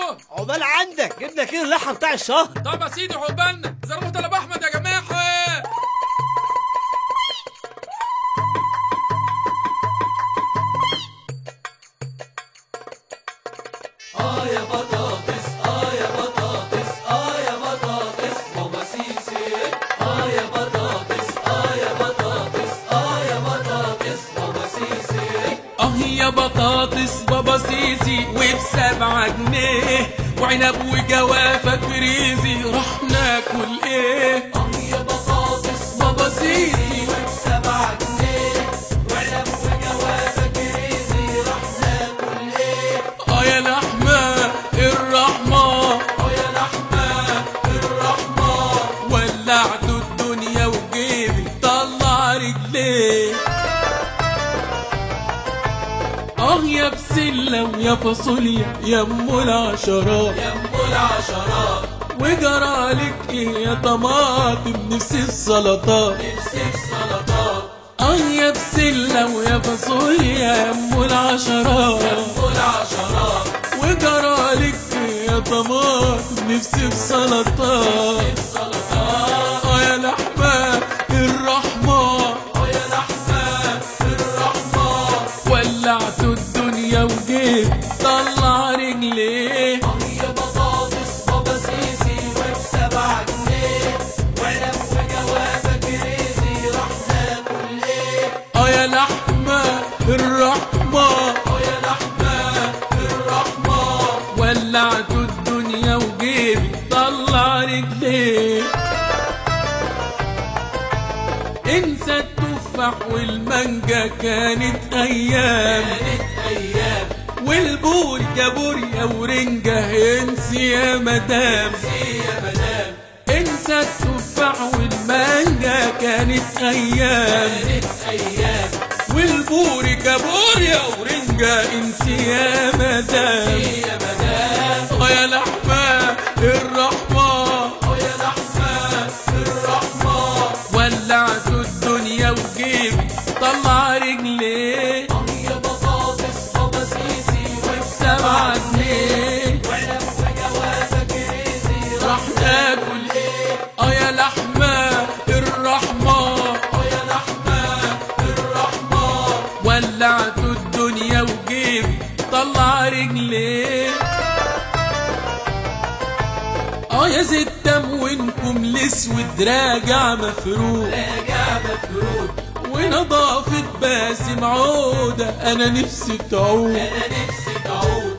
اهو. عقبال عندك، جبنا كيلو اللحمه بتاع الشهر. طب يا سيدي عقبالنا. زرموا طلب احمد يا جماعه. يا بطاطس يا بطاطس يا بطاطس ماما سيسي. يا بطاطس يا بطاطس يا بطاطس ماما سيسي. يا بطاطس بابا سيسي وب7 جنيه وعنب وجوافه كريزي راح ناكل ايه؟ يا بطاطس بابا سيسي وب7 جنيه وعنب وجوافه كريزي راح ناكل ايه؟ يا لحمه الرحمه يا لحمه الرحمه ولعت الدنيا وجيبي طلع رجليه. يا بسله ويا فاصوليا يا ام العشرات يا ام العشرات وجرالك ايه يا طماطم نفسي في سلطات. نفسي في سلطات. يا بسله ويا فاصوليا يا ام العشرات يا ام العشرات وجرالك ايه يا طماطم نفسي في سلطات. يا لحمه الرحمه يا لحمه الرحمه ولعت الدنيا وجيب طلع رجليه. يا بطاطس بابا سيسي وب7 جنيه وعنب وجوافه كريزي راح ناكل ايه؟ يا لحمه الرحمه يا لحمه الرحمه ولعت الدنيا وجيبي طلع رجليه. انسى التفاح والمانجا كانت ايام والبوريا بوريا ورنجة انسي يا مدام. انسى التفاح والمانجا كانت ايام والبوريا بوريا ورنجة انسي يا مدام. يا لحمة الرحمة يا لحمه الرحمه ولعت الدنيا وجيبي طلع رجليه. يا بطاطس بابا سيسي وب7 جنيه وعنب وجوافه كريزي راح ناكل ايه؟ يا لحمة الرحمة يا لحمه الرحمه ولعت الدنيا وجيبي طلع رجليه. يا زيت تموينكم الاسود راجع مفروض راجع مفروض ونظافة باسم عودة انا نفسي تعود. انا نفسي تعود.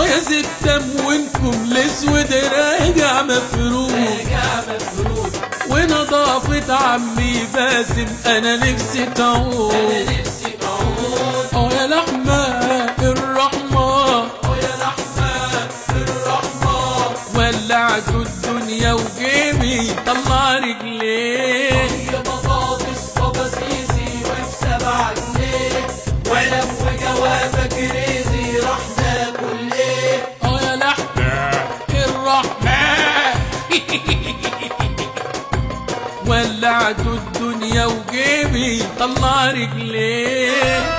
يا زيت تموينكم الاسود راجع مفروض راجع مفروض ونظافة عمي باسم انا نفسي تعود. انا نفسي تعود. يا لحمة الرحمة يا لحمه الرحمه ولعت الدنيا وجيبي طلع رجليه. يا بطاطس بابا سيسي وب7 جنيه وعنب وجوافه كريزي راح ناكل ايه؟ يا لحمة الرحمة ولعت الدنيا وجيبي طلع رجليه.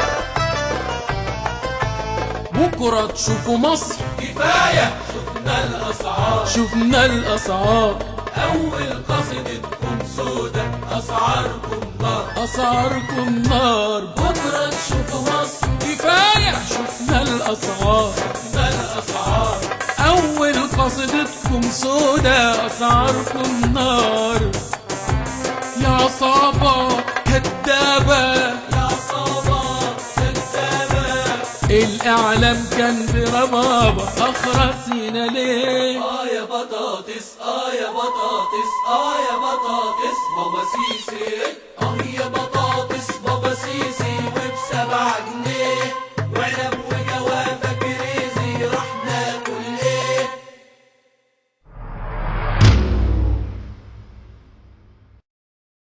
بكرة تشوفوا مصر كفايه شفنا الاسعار. شفنا الأسعار اول قصيدتكم سودا اسعاركم نار. أسعاركم نار. بكره تشوفوا مصر كفاية شفنا الأسعار. شفنا الاسعار. أول قصيدتكم سودا أسعاركم نار. يا عصابة كدابة يا عصابه كدابه الإعلام كان بربابة أخرسينا ليه؟ يا بطاطس يا بطاطس يا بطاطس ماما سيسي. يا بطاطس